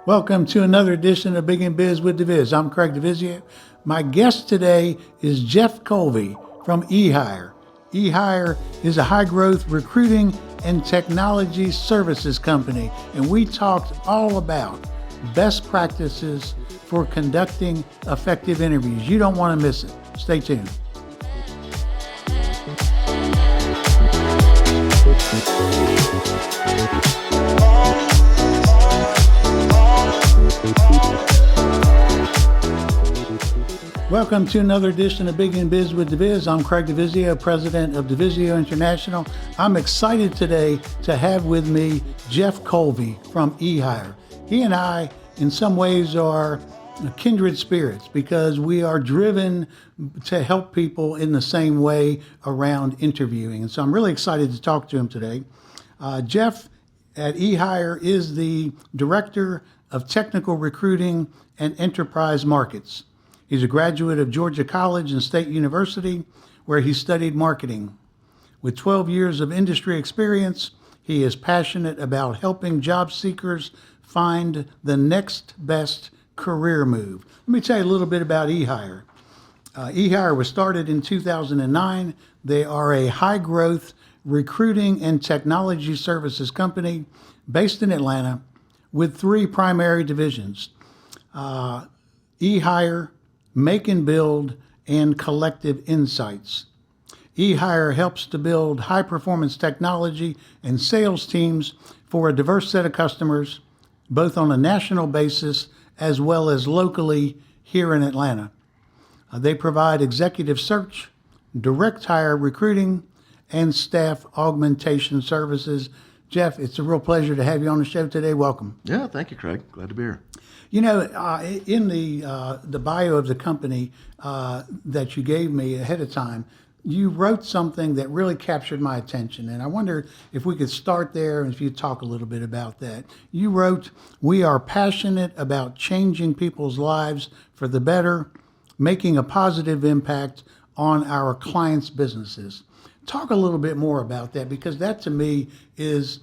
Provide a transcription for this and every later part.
Welcome to another edition of Big in Biz with DiViz. I'm Craig DiVizzio. My guest today is Jeff Kolve from eHire. eHire is a high-growth recruiting and technology services company, and we talked all about best practices for conducting effective interviews. You don't want to miss it. Stay tuned. Welcome to another edition of Big in Biz with DiViz. I'm Craig DiVizzio, president of DiVizzio International. I'm excited today to have with me Jeff Kolve from eHire. He and I, in some ways, are kindred spirits because we are driven to help people in the same way around interviewing. And so I'm really excited to talk to him today. Jeff at eHire is the director of technical recruiting and enterprise markets. He's a graduate of Georgia College and State University, where he studied marketing. With 12 years of industry experience, he is passionate about helping job seekers find the next best career move. Let me tell you a little bit about eHire. eHire was started in 2009. They are a high-growth recruiting and technology services company based in Atlanta with three primary divisions: eHire, Make and Build, and Collective Insights. eHire helps to build high-performance technology and sales teams for a diverse set of customers, both on a national basis as well as locally here in Atlanta. They provide executive search, direct hire recruiting, and staff augmentation services. Jeff, it's a real pleasure to have you on the show today. Welcome. Yeah, thank you, Craig. Glad to be here. You know, in the bio of the company that you gave me ahead of time, you wrote something that really captured my attention, and I wonder if we could start there and if you talk a little bit about that. You wrote, "We are passionate about changing people's lives for the better, making a positive impact on our clients' businesses." Talk a little bit more about that, because that to me is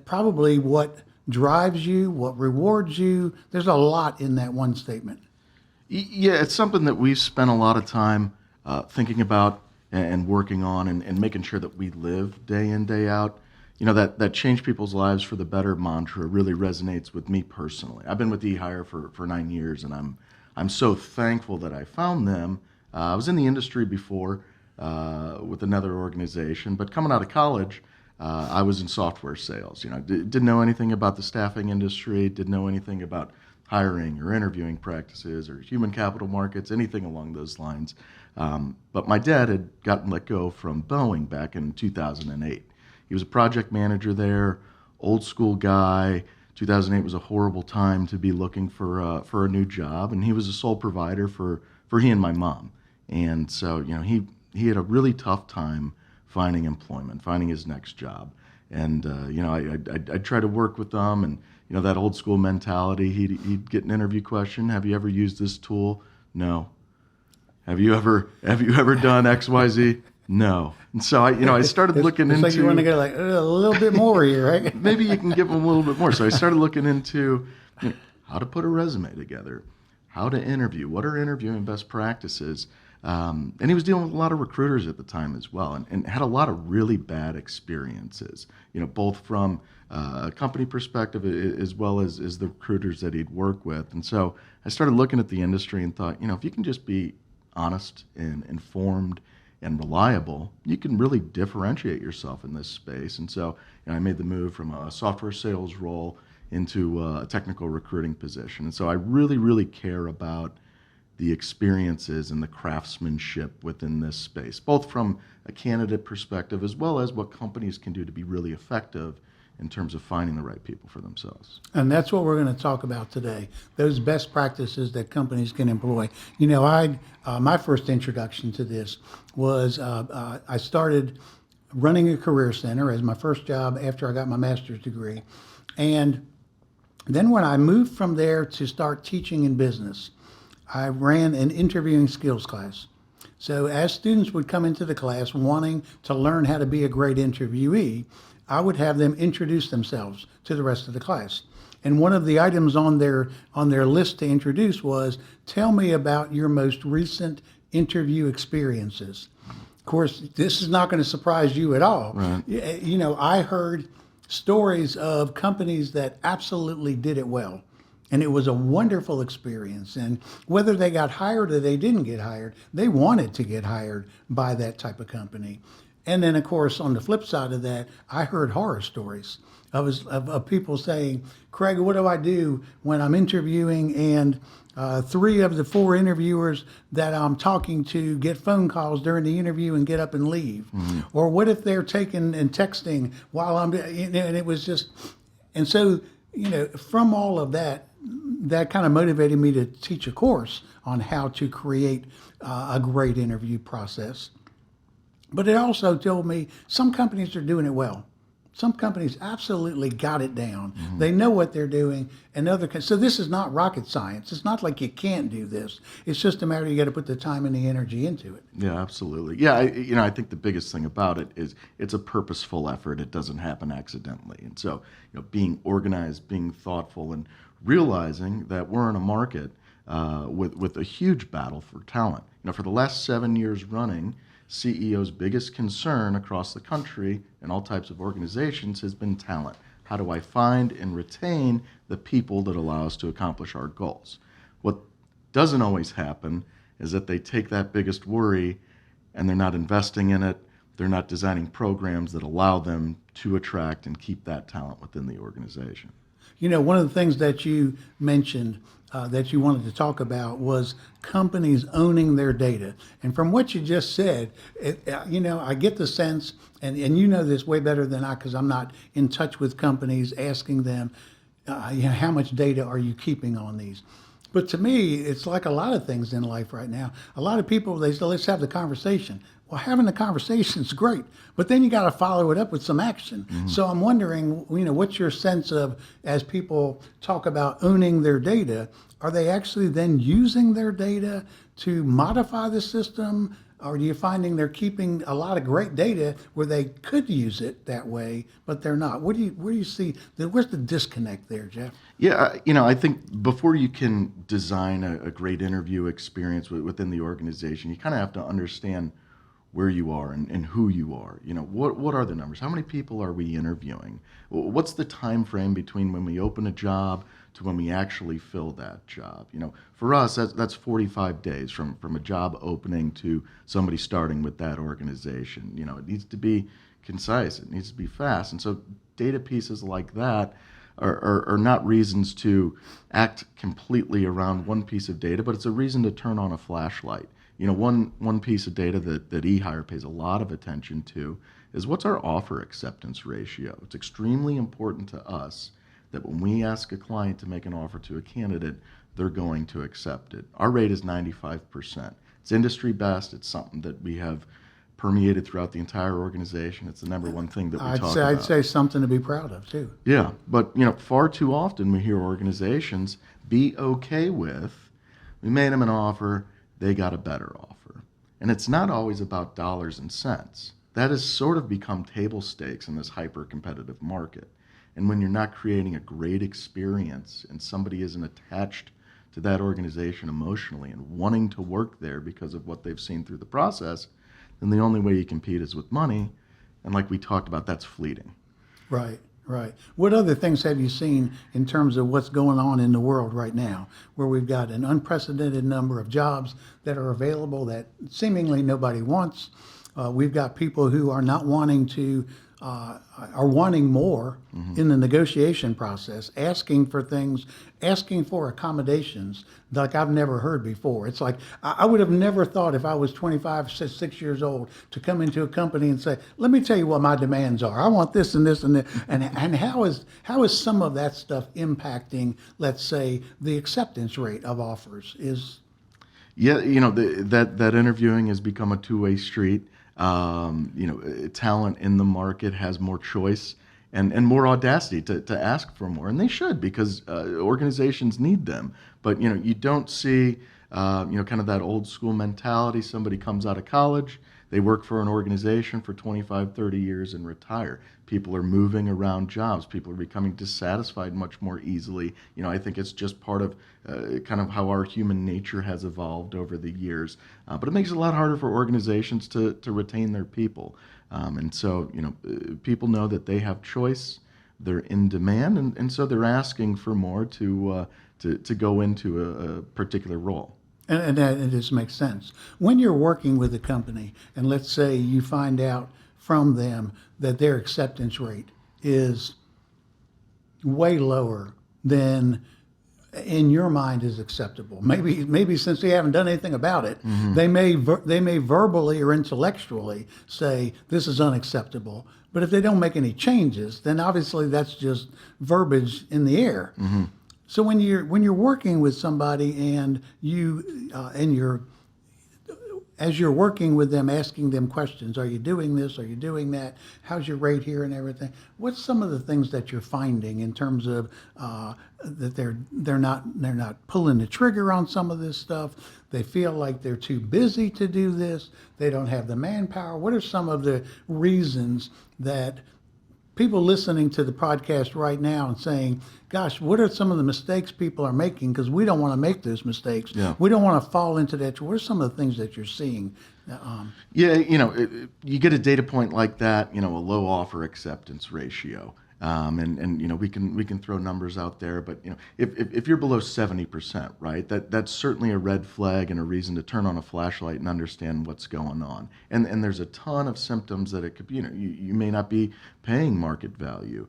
probably what drives you, what rewards you. There's a lot in that one statement. Yeah, it's something that we've spent a lot of time thinking about and working on and making sure that we live day in, day out. You know, that change people's lives for the better mantra really resonates with me personally. I've been with eHire for 9 years, and I'm so thankful that I found them. I was in the industry before with another organization, but coming out of college, I was in software sales. You know, didn't know anything about the staffing industry, didn't know anything about hiring or interviewing practices or human capital markets, anything along those lines. But my dad had gotten let go from Boeing back in 2008. He was a project manager there, old school guy. 2008 was a horrible time to be looking for a new job, and he was a sole provider for he and my mom. And so, you know, he had a really tough time finding employment, finding his next job. And, you know, I'd try to work with them, and, you know, that old school mentality, he'd get an interview question: "Have you ever used this tool?" "No." Have you ever done XYZ? "No." And so I started looking into. Like you want to go like a little bit more here, right? Maybe you can give them a little bit more. So I started looking into, you know, how to put a resume together, how to interview, what are interviewing best practices. And he was dealing with a lot of recruiters at the time as well, and had a lot of really bad experiences, you know, both from a company perspective as well as the recruiters that he'd work with. And so I started looking at the industry and thought, you know, if you can just be honest and informed and reliable, you can really differentiate yourself in this space. And so, you know, I made the move from a software sales role into a technical recruiting position. And so I really, really care about the experiences and the craftsmanship within this space, both from a candidate perspective as well as what companies can do to be really effective in terms of finding the right people for themselves. And that's what we're going to talk about today, those best practices that companies can employ. You know, my first introduction to this was I started running a career center as my first job after I got my master's degree. And then when I moved from there to start teaching in business, I ran an interviewing skills class. So as students would come into the class wanting to learn how to be a great interviewee, I would have them introduce themselves to the rest of the class. And one of the items on their list to introduce was, tell me about your most recent interview experiences. Of course, this is not going to surprise you at all. Right. You know, I heard stories of companies that absolutely did it well. And it was a wonderful experience. And whether they got hired or they didn't get hired, they wanted to get hired by that type of company. And then, of course, on the flip side of that, I heard horror stories of people saying, Craig, what do I do when I'm interviewing and 3 of the 4 interviewers that I'm talking to get phone calls during the interview and get up and leave? Mm-hmm. Or what if they're taking and texting while I'm, and it was just, and so, you know, from all of that, that kind of motivated me to teach a course on how to create a great interview process. But it also told me some companies are doing it well. Some companies absolutely got it down. Mm-hmm. They know what they're doing, and so this is not rocket science. It's not like you can't do this. It's just a matter you got to put the time and the energy into it. Yeah, absolutely. Yeah, I think the biggest thing about it is it's a purposeful effort. It doesn't happen accidentally. And so, being organized, being thoughtful, and realizing that we're in a market with a huge battle for talent. For the last 7 years running, CEO's biggest concern across the country and all types of organizations has been talent. How do I find and retain the people that allow us to accomplish our goals? What doesn't always happen is that they take that biggest worry and they're not investing in it. They're not designing programs that allow them to attract and keep that talent within the organization. One of the things that you mentioned that you wanted to talk about was companies owning their data. And from what you just said, I get the sense, and you know this way better than I, because I'm not in touch with companies asking them, how much data are you keeping on these? But to me, it's like a lot of things in life right now. A lot of people, they say, let's have the conversation. Well, having the conversation is great, but then you got to follow it up with some action. Mm-hmm. So I'm wondering, what's your sense of, as people talk about owning their data, are they actually then using their data to modify the system? Or are you finding they're keeping a lot of great data where they could use it that way, but they're not? Where do you see, where's the disconnect there, Jeff? Yeah, I think before you can design a great interview experience within the organization, you kind of have to understand where you are and who you are. What are the numbers? How many people are we interviewing? What's the time frame between when we open a job to when we actually fill that job? For us, that's 45 days from a job opening to somebody starting with that organization. It needs to be concise. It needs to be fast. And so data pieces like that are not reasons to act completely around one piece of data, but it's a reason to turn on a flashlight. One piece of data that eHire pays a lot of attention to is what's our offer acceptance ratio. It's extremely important to us that when we ask a client to make an offer to a candidate, they're going to accept it. Our rate is 95%. It's industry best. It's something that we have permeated throughout the entire organization. It's the number one thing that we talk about. I'd say something to be proud of, too. Yeah, but far too often we hear organizations be okay with, we made them an offer, they got a better offer. And it's not always about dollars and cents. That has sort of become table stakes in this hyper-competitive market. And when you're not creating a great experience and somebody isn't attached to that organization emotionally and wanting to work there because of what they've seen through the process, then the only way you compete is with money. And like we talked about, that's fleeting. Right. What other things have you seen in terms of what's going on in the world right now, where we've got an unprecedented number of jobs that are available that seemingly nobody wants? We've got people who are not wanting to, are wanting more in the negotiation process, asking for things, asking for accommodations like I've never heard before. It's like, I would have never thought if I was 25, 6 years old to come into a company and say, let me tell you what my demands are. I want this and this and that. And how is some of that stuff impacting, let's say, the acceptance rate of offers? Yeah, that interviewing has become a two-way street. Talent in the market has more choice and more audacity to ask for more, and they should, because organizations need them. But you don't see kind of that old school mentality. Somebody comes out of college, They work for an organization for 25, 30 years and retire. People are moving around jobs. People are becoming dissatisfied much more easily. I think it's just part of kind of how our human nature has evolved over the years. But it makes it a lot harder for organizations to retain their people. And so, people know that they have choice. They're in demand, and so they're asking for more to go into a particular role. And that it just makes sense. When you're working with a company, and let's say you find out from them that their acceptance rate is way lower than in your mind is acceptable. Maybe since they haven't done anything about it, they may verbally or intellectually say this is unacceptable. But if they don't make any changes, then obviously that's just verbiage in the air. So when you're working with somebody and as you're working with them, asking them questions, are you doing this? Are you doing that? How's your rate here and everything? What's some of the things that you're finding in terms of that they're not pulling the trigger on some of this stuff? They feel like they're too busy to do this. They don't have the manpower. What are some of the reasons that people listening to the podcast right now and saying, gosh, what are some of the mistakes people are making? Because we don't want to make those mistakes. Yeah. We don't want to fall into that. What are some of the things that you're seeing? You get a data point like that, a low offer acceptance ratio. And we can throw numbers out there, but if you're below 70%, right, that's certainly a red flag and a reason to turn on a flashlight and understand what's going on. And there's a ton of symptoms that it could be. You may not be paying market value.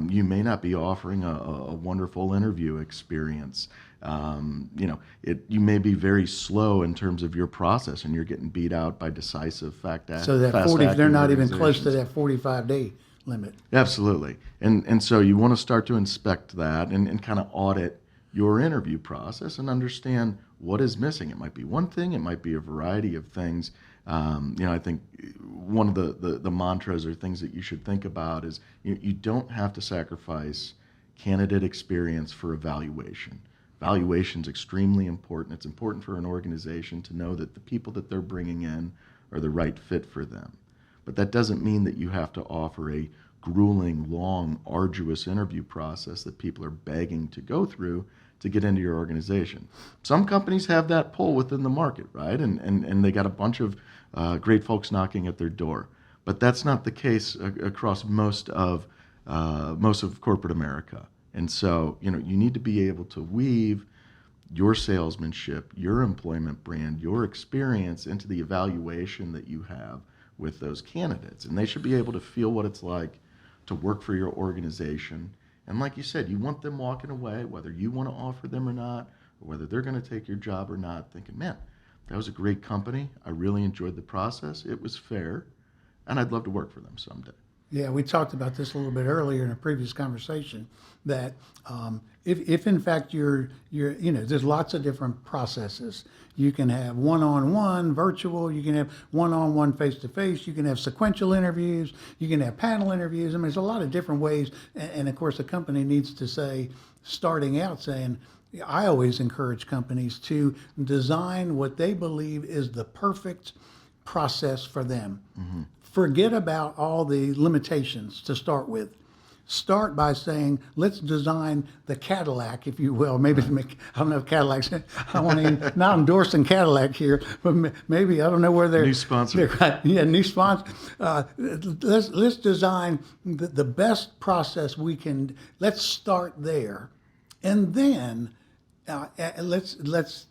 You may not be offering a wonderful interview experience. You may be very slow in terms of your process, and you're getting beat out by decisive so that 40, they're not even close to that 45-day limit. Absolutely. And so you want to start to inspect that and kind of audit your interview process and understand what is missing. It might be one thing, it might be a variety of things. I think one of the mantras or things that you should think about is you don't have to sacrifice candidate experience for evaluation. Evaluation is extremely important. It's important for an organization to know that the people that they're bringing in are the right fit for them. But that doesn't mean that you have to offer a grueling, long, arduous interview process that people are begging to go through to get into your organization. Some companies have that pull within the market, right? And they got a bunch of great folks knocking at their door. But that's not the case across most of corporate America. And so, you need to be able to weave your salesmanship, your employment brand, your experience into the evaluation that you have with those candidates. And they should be able to feel what it's like to work for your organization. And like you said, you want them walking away, whether you want to offer them or not, or whether they're going to take your job or not, thinking, man, that was a great company. I really enjoyed the process. It was fair. And I'd love to work for them someday. Yeah, we talked about this a little bit earlier in a previous conversation, that if in fact you're there's lots of different processes. You can have one-on-one virtual, you can have one-on-one face-to-face, you can have sequential interviews, you can have panel interviews. I mean, there's a lot of different ways. And of course, a company needs to say, starting out saying, I always encourage companies to design what they believe is the perfect process for them. Mm-hmm. Forget about all the limitations to start with. Start by saying, let's design the Cadillac, if you will. Maybe to make, I don't know if Cadillac's, I don't want to, not endorsing Cadillac here, but maybe, I don't know where they're. New sponsor. New sponsor. Let's design the best process we can. Let's start there. And then let's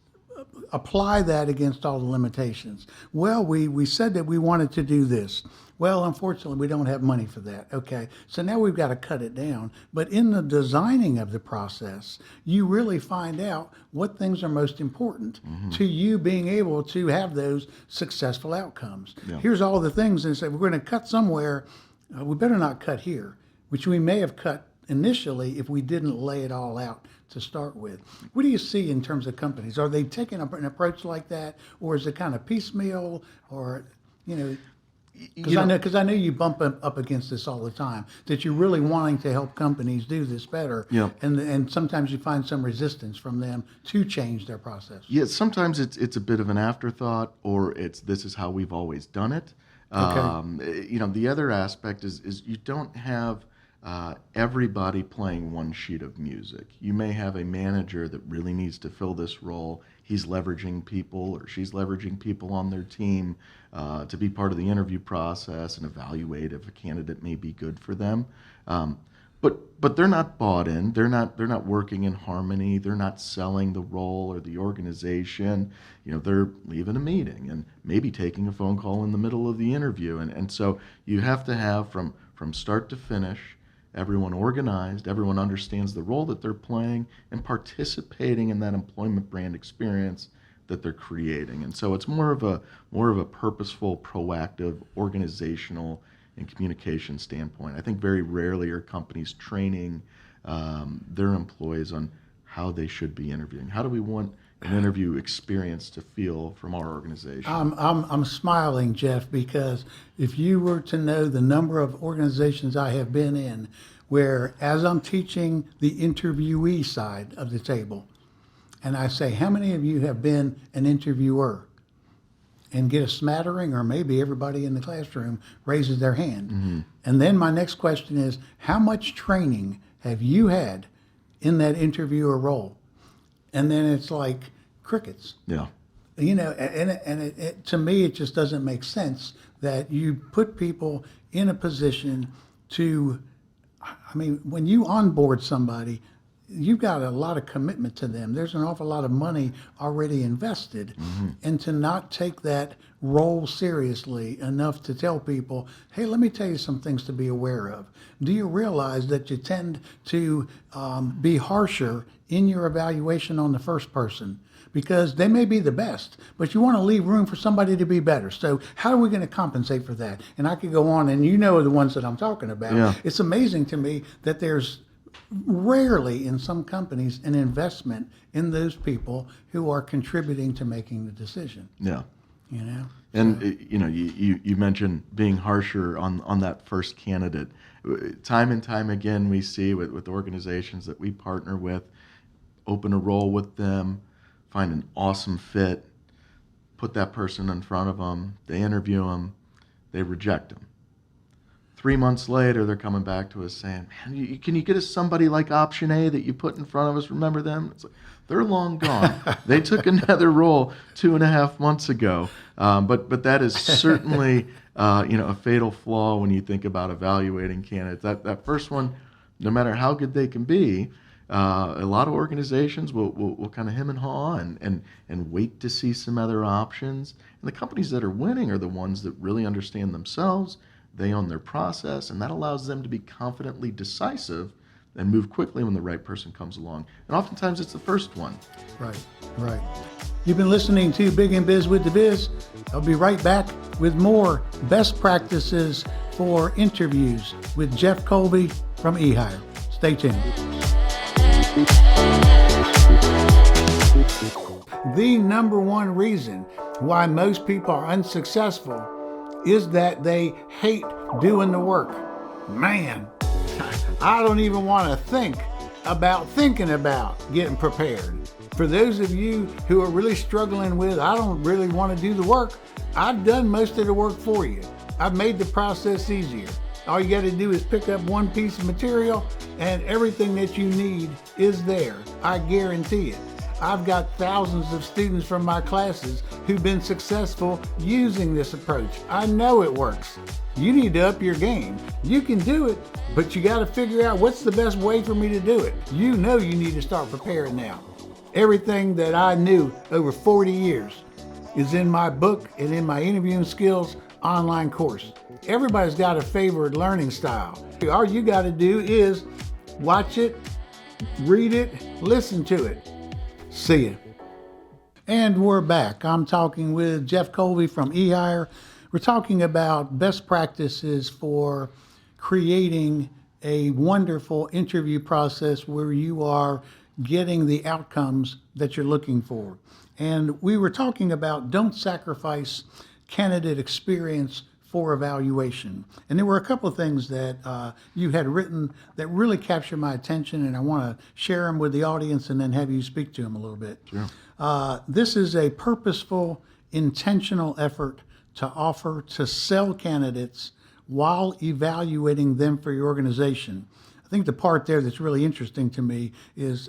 apply that against all the limitations. Well, we said that we wanted to do this. Well, unfortunately, we don't have money for that. Okay, so now we've got to cut it down. But in the designing of the process, you really find out what things are most important to you being able to have those successful outcomes. Yeah. Here's all the things, and say, we're going to cut somewhere. We better not cut here, which we may have cut initially if we didn't lay it all out to start with. What do you see in terms of companies? Are they taking an approach like that, or is it kind of piecemeal, or, Because I know you bump up against this all the time, that you're really wanting to help companies do this better. Yeah. And sometimes you find some resistance from them to change their process. Yeah, sometimes it's a bit of an afterthought, or this is how we've always done it. The other aspect is you don't have everybody playing one sheet of music. You may have a manager that really needs to fill this role. He's leveraging people, or she's leveraging people on their team to be part of the interview process and evaluate if a candidate may be good for them. But they're not bought in. They're not working in harmony. They're not selling the role or the organization. They're leaving a meeting and maybe taking a phone call in the middle of the interview. And so you have to have from start to finish, everyone organized, everyone understands the role that they're playing and participating in that employment brand experience that they're creating. And so it's more of a purposeful, proactive, organizational and communication standpoint. I think very rarely are companies training their employees on how they should be interviewing. How do we want an interview experience to feel from our organization? I'm smiling, Jeff, because if you were to know the number of organizations I have been in where, as I'm teaching the interviewee side of the table, and I say, how many of you have been an interviewer? And get a smattering, or maybe everybody in the classroom raises their hand. Mm-hmm. And then my next question is, how much training have you had in that interviewer role? And then it's like crickets. Yeah. And to me, it just doesn't make sense that you put people in a position to, when you onboard somebody, you've got a lot of commitment to them. There's an awful lot of money already invested. Mm-hmm. And to not take that role seriously enough to tell people, hey, let me tell you some things to be aware of. Do you realize that you tend to be harsher in your evaluation on the first person? Because they may be the best, but you want to leave room for somebody to be better. So how are we going to compensate for that? And I could go on, and you know the ones that I'm talking about. Yeah. It's amazing to me that there's rarely in some companies an investment in those people who are contributing to making the decision. Yeah. And you mentioned being harsher on that first candidate. Time and time again, we see with organizations that we partner with, open a role with them, find an awesome fit, put that person in front of them, they interview them, they reject them. 3 months later, they're coming back to us saying, man, can you get us somebody like option A that you put in front of us? Remember them? It's like, they're long gone. They took another role 2.5 months ago. But that is certainly a fatal flaw when you think about evaluating candidates. That first one, no matter how good they can be, a lot of organizations will kind of hem and haw and wait to see some other options. And the companies that are winning are the ones that really understand themselves. They own their process, and that allows them to be confidently decisive and move quickly when the right person comes along. And oftentimes it's the first one. Right. You've been listening to Big in Biz with DiViz. I'll be right back with more best practices for interviews with Jeff Kolve from eHire. Stay tuned. The number one reason why most people are unsuccessful is that they hate doing the work. Man, I don't even want to think about getting prepared. For those of you who are really struggling with, I don't really want to do the work, I've done most of the work for you. I've made the process easier. All you got to do is pick up one piece of material and everything that you need is there. I guarantee it. I've got thousands of students from my classes who've been successful using this approach. I know it works. You need to up your game. You can do it, but you got to figure out what's the best way for me to do it. You know you need to start preparing now. Everything that I knew over 40 years is in my book and in my interviewing skills online course. Everybody's got a favorite learning style. All you got to do is watch it, read it, listen to it. See ya. And we're back. I'm talking with Jeff Kolve from eHire. We're talking about best practices for creating a wonderful interview process where you are getting the outcomes that you're looking for. And we were talking about don't sacrifice candidate experience for evaluation. And there were a couple of things that you had written that really captured my attention, and I want to share them with the audience and then have you speak to them a little bit. Sure. This is a purposeful, intentional effort to offer to sell candidates while evaluating them for your organization. I think the part there that's really interesting to me is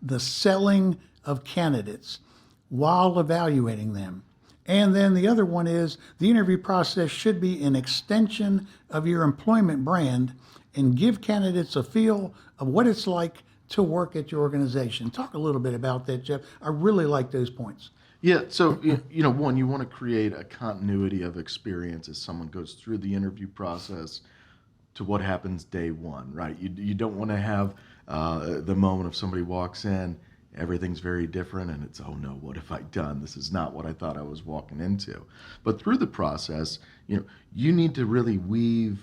the selling of candidates while evaluating them. And then the other one is the interview process should be an extension of your employment brand and give candidates a feel of what it's like to work at your organization. Talk a little bit about that, Jeff. I really like those points. Yeah, so one, you want to create a continuity of experience as someone goes through the interview process to what happens day one, right? You don't want to have the moment of somebody walks in, everything's very different, and it's, oh no, what have I done? This is not what I thought I was walking into. But through the process, you need to really weave,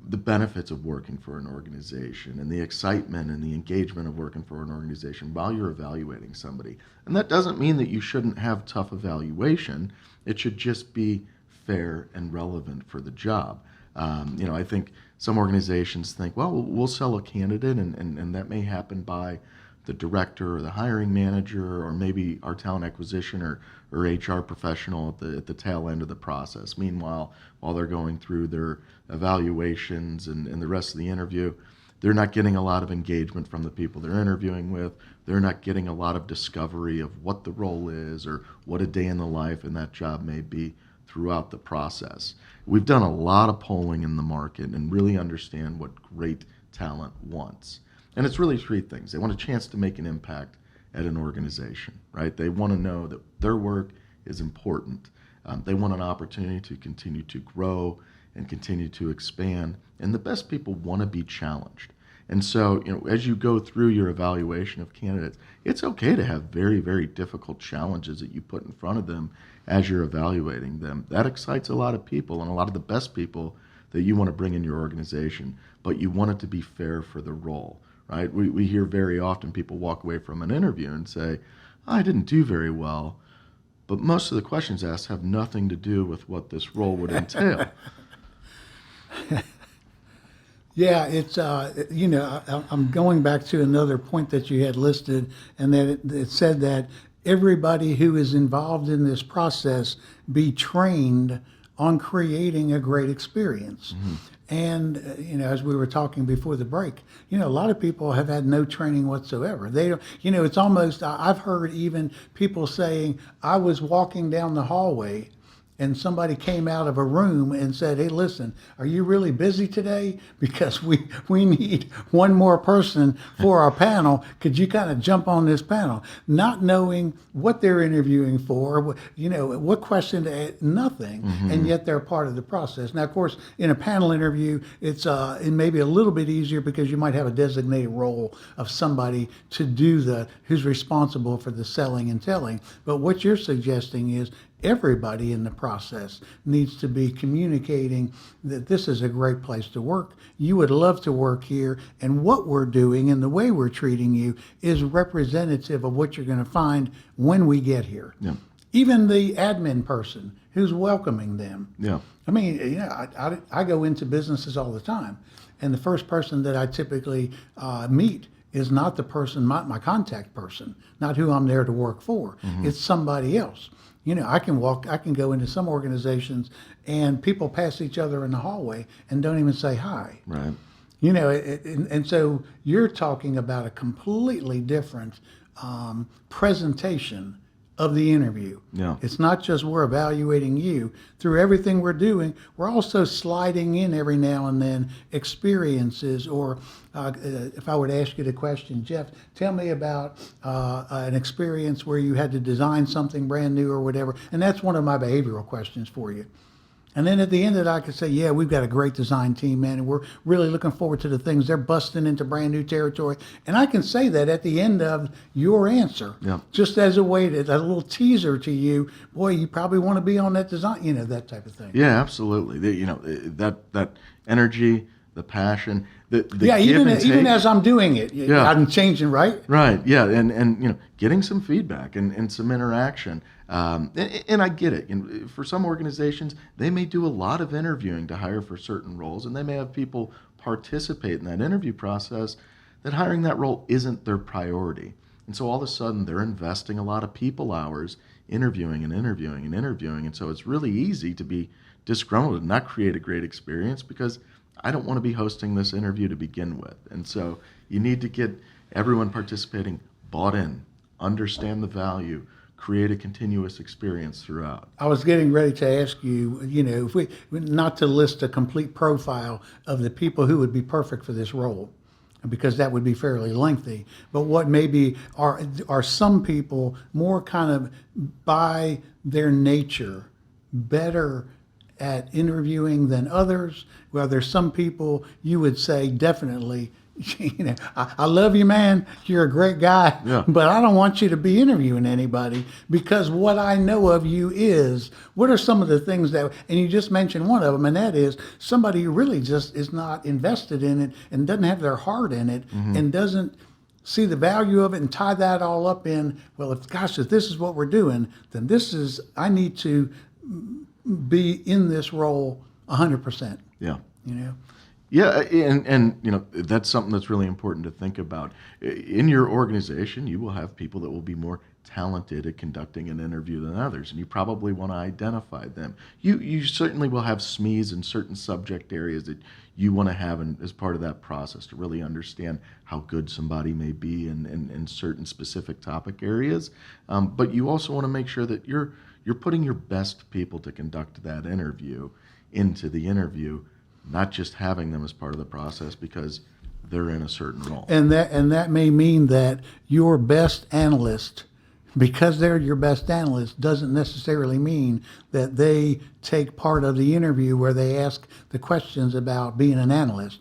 the benefits of working for an organization and the excitement and the engagement of working for an organization while you're evaluating somebody. And that doesn't mean that you shouldn't have tough evaluation. It should just be fair and relevant for the job. I think some organizations think, well, we'll sell a candidate, and that may happen by the director or the hiring manager or maybe our talent acquisition or HR professional at the tail end of the process. Meanwhile, while they're going through their evaluations and the rest of the interview, they're not getting a lot of engagement from the people they're interviewing with. They're not getting a lot of discovery of what the role is or what a day in the life in that job may be throughout the process. We've done a lot of polling in the market and really understand what great talent wants. And it's really three things. They want a chance to make an impact at an organization, right? They want to know that their work is important. They want an opportunity to continue to grow and continue to expand. And the best people want to be challenged. And so, as you go through your evaluation of candidates, it's okay to have very, very difficult challenges that you put in front of them as you're evaluating them. That excites a lot of people and a lot of the best people that you want to bring in your organization, but you want it to be fair for the role. Right? We hear very often people walk away from an interview and say, I didn't do very well, but most of the questions asked have nothing to do with what this role would entail. Yeah, it's, I'm going back to another point that you had listed, and that it said that everybody who is involved in this process be trained on creating a great experience. Mm-hmm. And, as we were talking before the break, a lot of people have had no training whatsoever. They don't, it's almost, I've heard even people saying, I was walking down the hallway and somebody came out of a room and said, hey, listen, are you really busy today? Because we need one more person for our panel. Could you kind of jump on this panel? Not knowing what they're interviewing for, what question to ask, nothing. Mm-hmm. And yet they're part of the process. Now, of course, in a panel interview, it may be a little bit easier because you might have a designated role of somebody to do who's responsible for the selling and telling. But what you're suggesting is everybody in the process needs to be communicating that this is a great place to work. You would love to work here, and what we're doing and the way we're treating you is representative of what you're going to find when we get here. Yeah. Even the admin person who's welcoming them. Yeah. I mean, I go into businesses all the time, and the first person that I typically meet is not the person, my contact person, not who I'm there to work for. Mm-hmm. It's somebody else. I can go into some organizations and people pass each other in the hallway and don't even say hi. Right. And so you're talking about a completely different presentation of the interview. Yeah. It's not just we're evaluating you. Through everything we're doing, we're also sliding in every now and then experiences or if I would ask you the question, Jeff, tell me about an experience where you had to design something brand new or whatever. And that's one of my behavioral questions for you. And then at the end of it, I could say, yeah, we've got a great design team, man, and we're really looking forward to the things. They're busting into brand new territory. And I can say that at the end of your answer, yeah. Just as a way, a little teaser to you, boy, you probably want to be on that design, that type of thing. Yeah, absolutely. That energy, the passion, the Yeah, give and even take. as I'm doing it, Yeah. I'm changing, right? Right. Yeah. And getting some feedback and some interaction. And I get it. For some organizations, they may do a lot of interviewing to hire for certain roles, and they may have people participate in that interview process that hiring that role isn't their priority. And so all of a sudden, they're investing a lot of people hours interviewing and interviewing and interviewing. And so it's really easy to be disgruntled and not create a great experience because I don't want to be hosting this interview to begin with. And so you need to get everyone participating bought in, understand the value, create a continuous experience throughout. I was getting ready to ask you, if we not to list a complete profile of the people who would be perfect for this role, because that would be fairly lengthy. But what maybe are some people more kind of by their nature better at interviewing than others? Well, there's some people you would say definitely, I love you, man. You're a great guy, Yeah. but I don't want you to be interviewing anybody because what I know of you is, what are some of the things that, and you just mentioned one of them, and that is somebody who really just is not invested in it and doesn't have their heart in it and doesn't see the value of it and tie that all up in, well, if this is what we're doing, then I need to be in this role 100%, Yeah. you know? Yeah, and that's something that's really important to think about. In your organization, you will have people that will be more talented at conducting an interview than others, and you probably want to identify them. You certainly will have SMEs in certain subject areas that you want to have as part of that process to really understand how good somebody may be in certain specific topic areas. But you also want to make sure that you're putting your best people to conduct that interview into the interview, not just having them as part of the process because they're in a certain role. And that may mean that your best analyst, because they're your best analyst, doesn't necessarily mean that they take part of the interview where they ask the questions about being an analyst.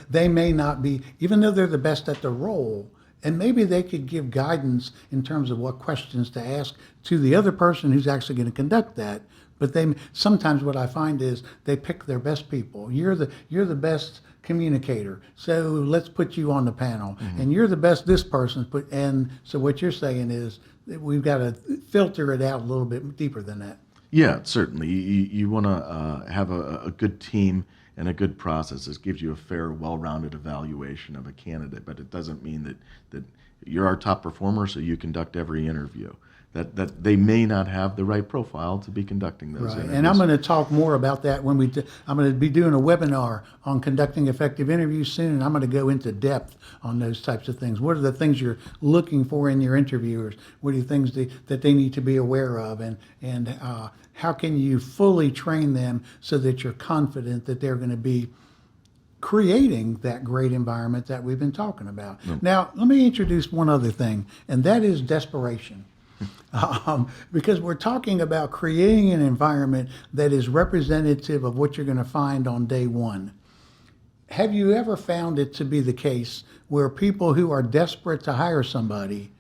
They may not be, even though they're the best at the role, and maybe they could give guidance in terms of what questions to ask to the other person who's actually going to conduct that. But sometimes what I find is they pick their best people. You're the best communicator, so let's put you on the panel. And you're the best this person. And so what you're saying is that we've got to filter it out a little bit deeper than that. Yeah, certainly. You want to have a good team and a good process. This gives you a fair, well-rounded evaluation of a candidate, but it doesn't mean that you're our top performer, so you conduct every interview. That they may not have the right profile to be conducting those interviews. And I'm going to talk more about that when I'm going to be doing a webinar on conducting effective interviews soon, and I'm going to go into depth on those types of things. What are the things you're looking for in your interviewers? What are the things that they need to be aware of, and how can you fully train them so that you're confident that they're going to be creating that great environment that we've been talking about. Now, let me introduce one other thing, and that is desperation. Because we're talking about creating an environment that is representative of what you're going to find on day one. Have you ever found it to be the case where people who are desperate to hire somebody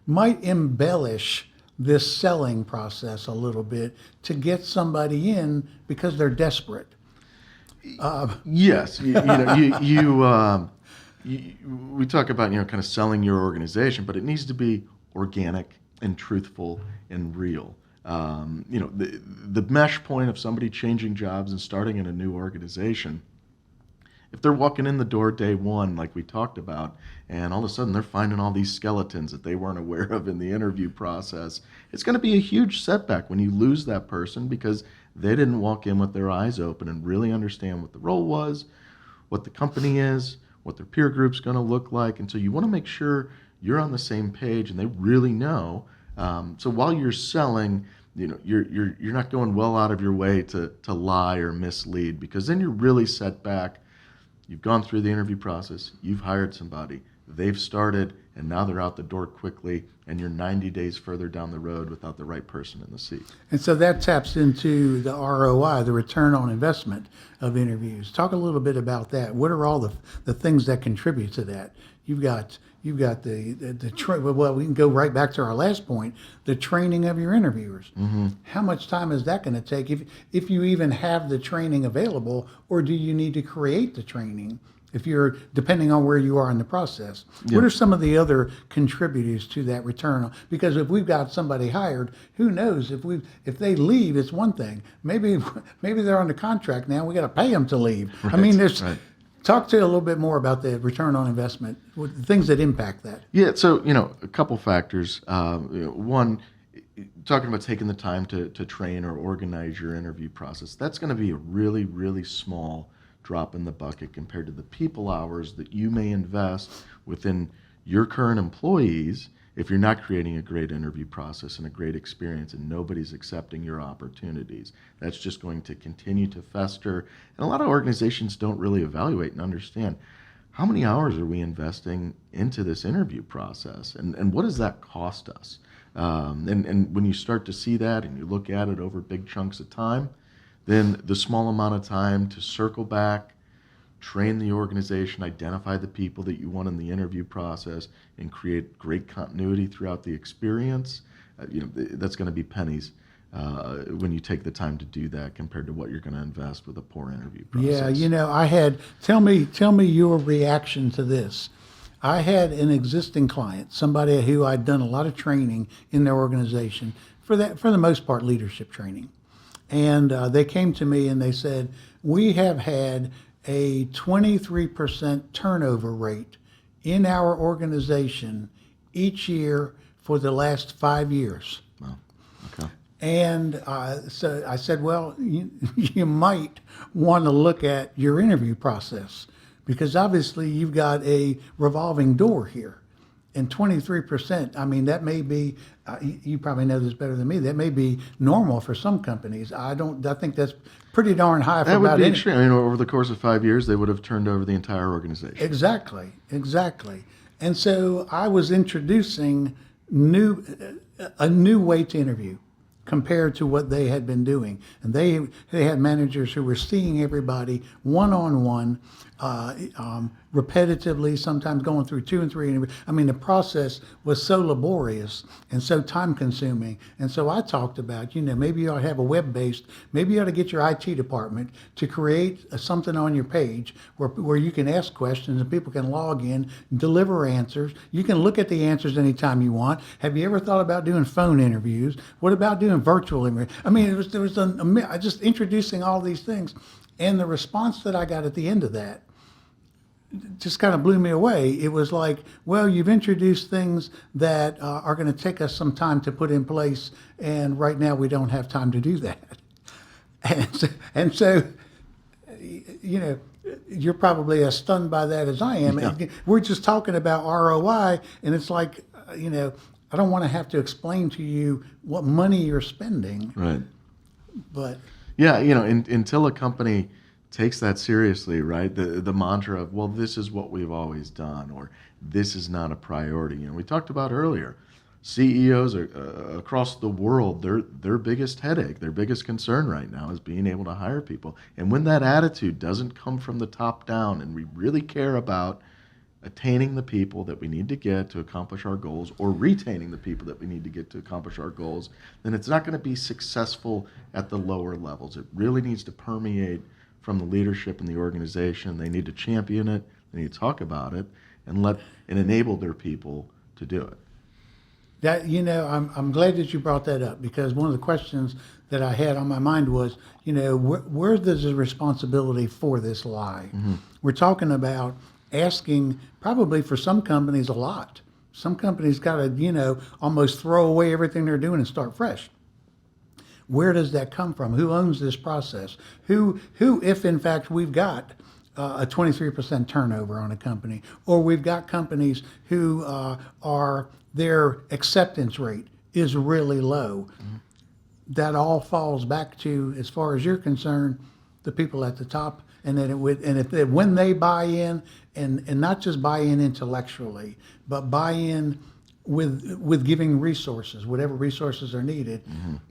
might embellish this selling process a little bit to get somebody in because they're desperate? Yes, we talk about kind of selling your organization, but it needs to be organic and truthful and real. The mesh point of somebody changing jobs and starting in a new organization, if they're walking in the door day one, like we talked about, and all of a sudden they're finding all these skeletons that they weren't aware of in the interview process, it's going to be a huge setback when you lose that person because they didn't walk in with their eyes open and really understand what the role was, what the company is, what their peer group's going to look like. And so you want to make sure you're on the same page and they really know. So while you're selling, you're not going well out of your way to lie or mislead, because then you're really set back. You've gone through the interview process, you've hired somebody, they've started, and now they're out the door quickly, and you're 90 days further down the road without the right person in the seat. And so that taps into the ROI, the return on investment of interviews. Talk a little bit about that. What are all the things that contribute to that? You've got well, we can go right back to our last point, the training of your interviewers. How much time is that going to take if you even have the training available, or do you need to create the training if you're depending on where you are in the process. What are some of the other contributors to that return? Because if we've got somebody hired, who knows if they leave, it's one thing. Maybe they're under contract now. We got to pay them to leave. I mean, there's. Right. Talk to you a little bit more about the return on investment, things that impact that. Yeah, so a couple factors. One, talking about taking the time to train or organize your interview process. That's going to be a really, really small drop in the bucket compared to the people hours that you may invest within your current employees if you're not creating a great interview process and a great experience and nobody's accepting your opportunities. That's just going to continue to fester. And a lot of organizations don't really evaluate and understand how many hours are we investing into this interview process and what does that cost us? And when you start to see that and you look at it over big chunks of time, then the small amount of time to circle back, train the organization, identify the people that you want in the interview process, and create great continuity throughout the experience, that's going to be pennies when you take the time to do that compared to what you're going to invest with a poor interview process. Yeah, tell me your reaction to this. I had an existing client, somebody who I'd done a lot of training in their organization, for the most part, leadership training. And they came to me and they said, we have had a 23% turnover rate in our organization each year for the last 5 years. Wow. Okay. And so I said, well, you might want to look at your interview process because obviously you've got a revolving door here. And 23%, I mean, that may be, you probably know this better than me, that may be normal for some companies. I think that's pretty darn high for that about would be any. extreme. I mean, over the course of 5 years, they would have turned over the entire organization. Exactly. And so I was introducing a new way to interview compared to what they had been doing. And they had managers who were seeing everybody one-on-one, repetitively, sometimes going through 2 and 3 interviews. I mean, the process was so laborious and so time-consuming. And so I talked about, maybe you ought to have a web-based, maybe you ought to get your IT department to create something on your page where you can ask questions and people can log in, deliver answers. You can look at the answers anytime you want. Have you ever thought about doing phone interviews? What about doing virtual interviews? I mean, there was just introducing all these things. And the response that I got at the end of that just kind of blew me away. It was like, well, you've introduced things that are going to take us some time to put in place, and right now we don't have time to do that. And so you're probably as stunned by that as I am. Yeah. We're just talking about ROI, and it's like, I don't want to have to explain to you what money you're spending. Right. But yeah, until a company takes that seriously, right? The mantra of, well, this is what we've always done, or this is not a priority. We talked about earlier, CEOs are, across the world, their biggest headache, their biggest concern right now is being able to hire people. And when that attitude doesn't come from the top down, and we really care about attaining the people that we need to get to accomplish our goals, or retaining the people that we need to get to accomplish our goals, then it's not going to be successful at the lower levels. It really needs to permeate from the leadership in the organization. They need to champion it, they need to talk about it, and enable their people to do it. That I'm glad that you brought that up, because one of the questions that I had on my mind was, where does the responsibility for this lie? Mm-hmm. We're talking about asking, probably for some companies, a lot. Some companies got to, almost throw away everything they're doing and start fresh. Where does that come from? Who owns this process? Who, if in fact we've got a 23% turnover on a company, or we've got companies who their acceptance rate is really low, that all falls back to, as far as you're concerned, the people at the top. And then when they buy in, and not just buy in intellectually, but buy in with giving resources, whatever resources are needed,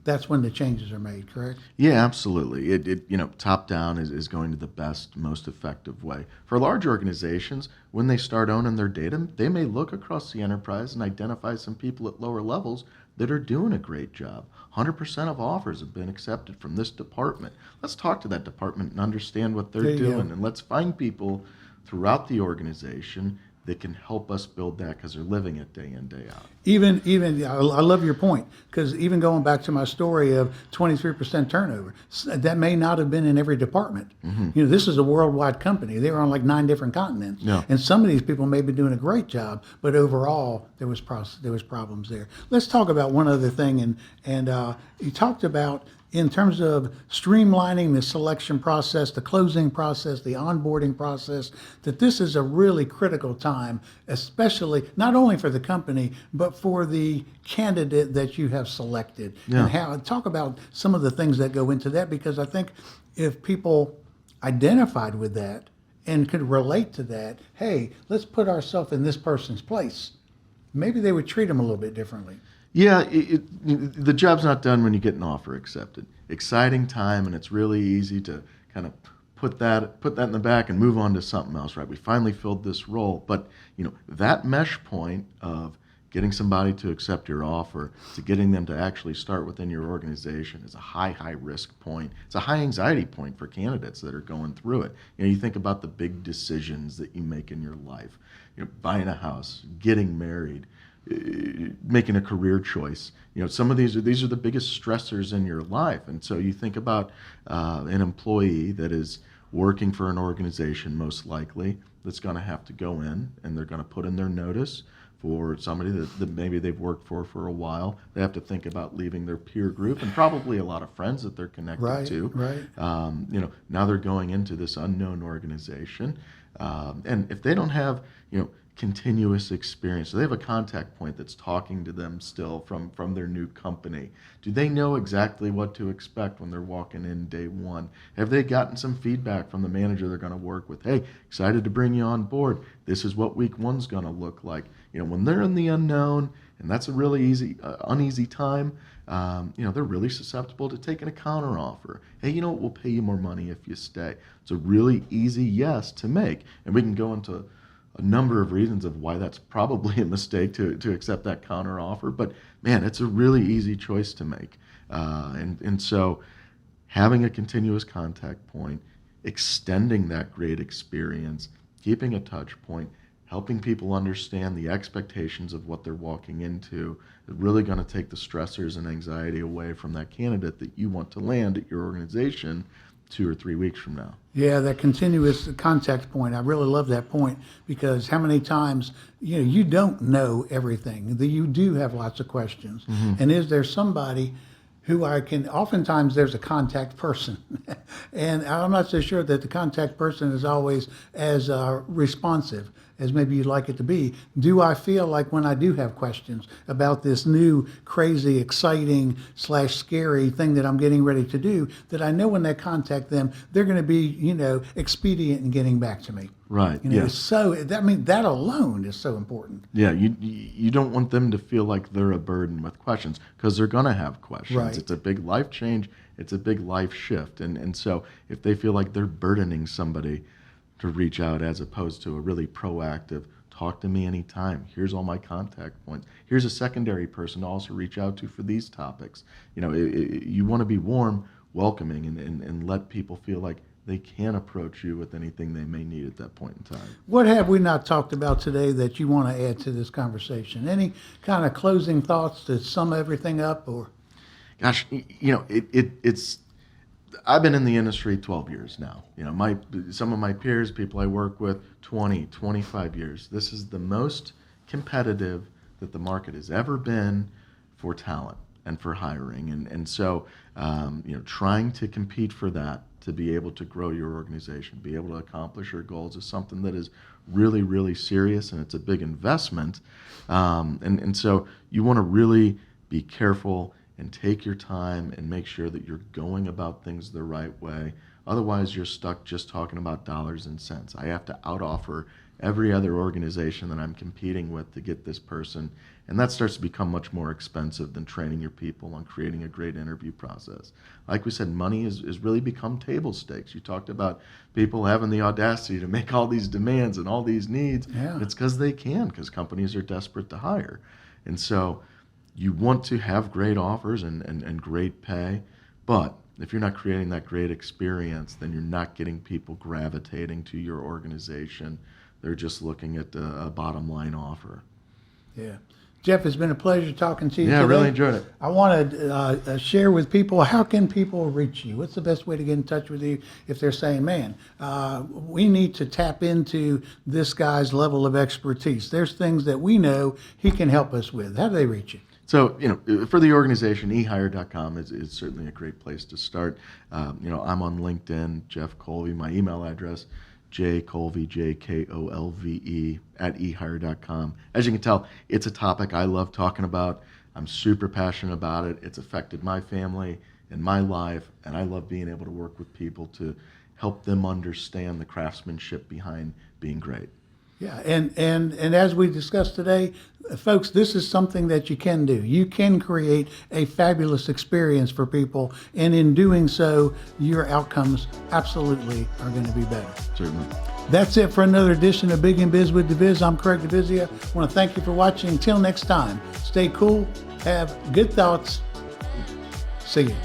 that's when the changes are made, correct? Yeah, absolutely. It top down is going to the best, most effective way. For large organizations, when they start owning their data, they may look across the enterprise and identify some people at lower levels that are doing a great job. 100% of offers have been accepted from this department. Let's talk to that department and understand what they're doing, and let's find people throughout the organization that can help us build that because they're living it day in, day out. Even I love your point, because even going back to my story of 23% turnover, that may not have been in every department. This is a worldwide company. They were on like 9 different continents, Yeah. and some of these people may be doing a great job, but overall there was problems there. Let's talk about one other thing, and you talked about, in terms of streamlining the selection process, the closing process, the onboarding process, that this is a really critical time, especially not only for the company, but for the candidate that you have selected. Yeah. And how, talk about some of the things that go into that, because I think if people identified with that and could relate to that, hey, let's put ourselves in this person's place, maybe they would treat them a little bit differently. Yeah, the job's not done when you get an offer accepted. Exciting time, and it's really easy to kind of put that in the back and move on to something else, right? We finally filled this role, but that mesh point of getting somebody to accept your offer to getting them to actually start within your organization is a high risk point. It's a high anxiety point for candidates that are going through it. You think about the big decisions that you make in your life, buying a house, getting married, making a career choice. Some of these are the biggest stressors in your life. And so you think about an employee that is working for an organization, most likely, that's going to have to go in and they're going to put in their notice for somebody that maybe they've worked for a while. They have to think about leaving their peer group and probably a lot of friends that they're connected to. Right. Now they're going into this unknown organization. And if they don't have, continuous experience, so they have a contact point that's talking to them still from their new company. Do they know exactly what to expect when they're walking in day one? Have they gotten some feedback from the manager they're going to work with? Hey, excited to bring you on board. This is what week one's going to look like. When they're in the unknown, and that's a really uneasy time, they're really susceptible to taking a counteroffer. Hey, we'll pay you more money if you stay. It's a really easy yes to make, and we can go into a number of reasons of why that's probably a mistake to accept that counter offer. But man, it's a really easy choice to make. And so having a continuous contact point, extending that great experience, keeping a touch point, helping people understand the expectations of what they're walking into is really going to take the stressors and anxiety away from that candidate that you want to land at your organization 2 or 3 weeks from now. Yeah, that continuous contact point. I really love that point, because how many times, you don't know everything. You do have lots of questions. And is there somebody who oftentimes there's a contact person. And I'm not so sure that the contact person is always as responsive as maybe you'd like it to be. Do I feel like when I do have questions about this new, crazy, exciting / scary thing that I'm getting ready to do, that I know when I contact them, they're going to be, expedient in getting back to me? Right. So that alone is so important. Yeah, you don't want them to feel like they're a burden with questions, because they're going to have questions. Right. It's a big life change. It's a big life shift. And so if they feel like they're burdening somebody to reach out, as opposed to a really proactive, talk to me anytime, here's all my contact points, here's a secondary person to also reach out to for these topics. You want to be warm, welcoming, and let people feel like they can approach you with anything they may need at that point in time. What have we not talked about today that you want to add to this conversation? Any kind of closing thoughts to sum everything up? Or, gosh, it's I've been in the industry 12 years now. Some of my peers, people I work with, 20, 25 years. This is the most competitive that the market has ever been for talent and for hiring. And so, trying to compete for that, to be able to grow your organization, be able to accomplish your goals, is something that is really, really serious, and it's a big investment. And so you want to really be careful and take your time and make sure that you're going about things the right way. Otherwise, you're stuck just talking about dollars and cents. I have to outoffer every other organization that I'm competing with to get this person. And that starts to become much more expensive than training your people on creating a great interview process. Like we said, money has really become table stakes. You talked about people having the audacity to make all these demands and all these needs. Yeah. It's because they can, because companies are desperate to hire. And so you want to have great offers and great pay, but If you're not creating that great experience, then you're not getting people gravitating to your organization. They're just looking at a bottom line offer. Yeah. Jeff, it's been a pleasure talking to you Yeah, today. I really enjoyed it. I want to share with people, how can people reach you? What's the best way to get in touch with you if they're saying, man, we need to tap into this guy's level of expertise. There's things that we know he can help us with. How do they reach you? So, for the organization, eHire.com is certainly a great place to start. I'm on LinkedIn, Jeff Kolve. My email address, jkolve, JKOLVE, @eHire.com. As you can tell, it's a topic I love talking about. I'm super passionate about it. It's affected my family and my life, and I love being able to work with people to help them understand the craftsmanship behind being great. Yeah, and as we discussed today, folks, this is something that you can do. You can create a fabulous experience for people, and in doing so, your outcomes absolutely are going to be better. Certainly. That's it for another edition of Big in Biz with DiViz. I'm Craig DiVizzio. I want to thank you for watching. Until next time, stay cool, have good thoughts. See you.